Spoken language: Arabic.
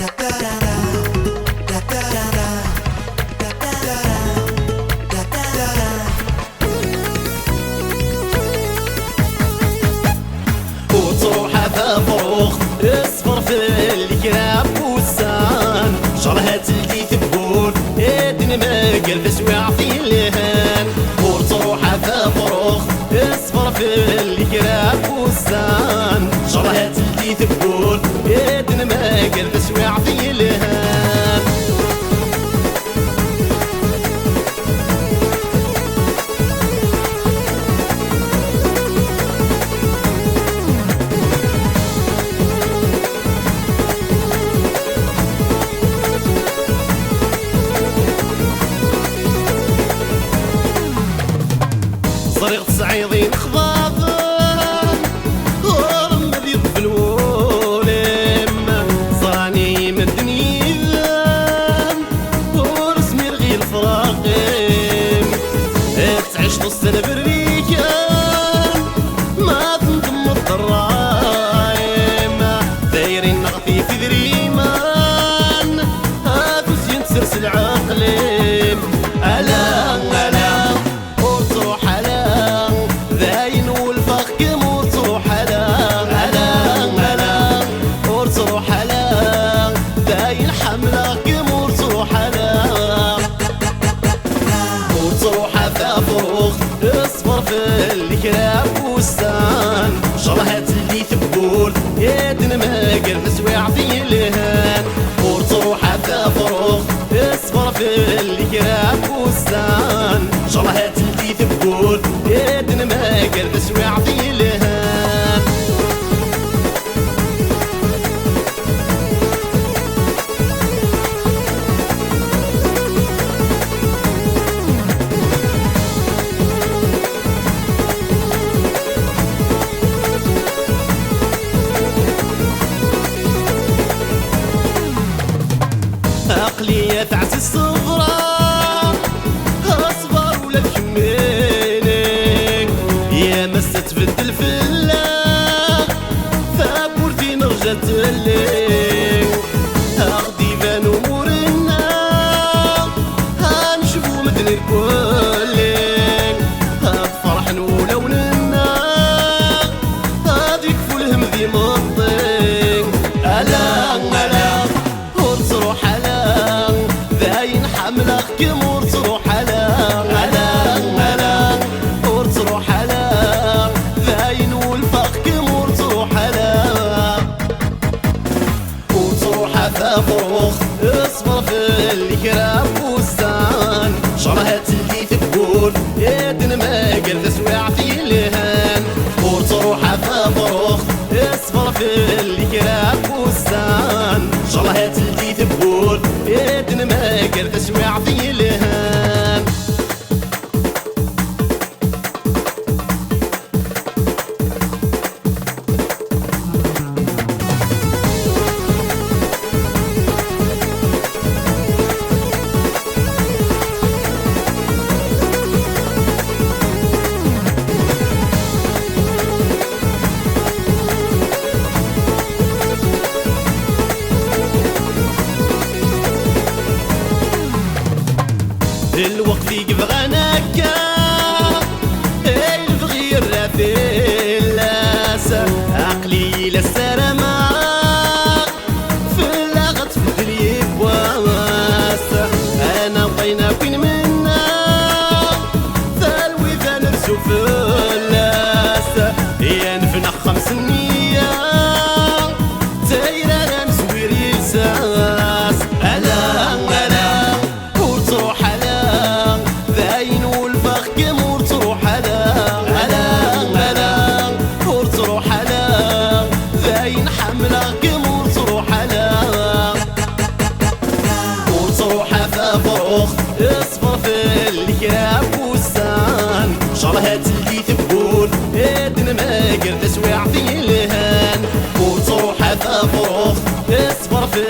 وتروح هذا فروخ اصفر في الكراب والسان شرها تلقي تبول ادني ما قلب سواع في الهان. وتروح هذا فروخ اصفر في الكراب والسان شرها تلقي تبول ادني ما قلب سواع في الهان. طريق صعيدين خضاضن ورم ذيب في الولم صاني من الدنيا ورسمي رغي الفراقم تعيش نص البريكان ما تنضم الضرايم دايرين نغفي في ذريمان هاتو زين تسرسل عقلم. ألا اصفر في الكراب والسان شرها تلي تبول يدن ما قلب سواع في الهان. وتروح حتى فروخ اصفر في الكراب والسان شرها تلي تبول يدن ما قلب سواع في الهان. عقلية تعس الصغرى اصبر ولا تكملك يا مس تبدل في الله فبورتي نرجت لك اغدي بان امورنا هنشوفو مثل الكلك هتفرح ولوننا هذيك فولهم ذي مطيك. ألا وتروح حملك كمور تروح على وتروح على ذاين والفخ كمور تروح على. وتروح هذا فروخ اصفر في الكراب والسان شرها تلقي تبول يدن ما قلب سواع في الهان. وتروح هذا فروخ اصفر في الكراب والسان شرها تلقي تبول يدن ما قلب سواع في الهان. الوقت يبغى نكا يبغي الرافي لاسا عقلي للسلامة في اللغط في الدليل واسا انا بغينا وين منا ثالوي فنرسو في اللاسا ينفنخ 5 نية تايرة نسوير يلساس. ألا وتروح ذاين والفخ كمور تروح وتروح ذاين حملة كمور تروح وتروح هذا فروخ اصفر في الكراب والسان شرها تلقي تبول ادن ما قلب سواع في الهان. وتروح هذا فروخ اصفر في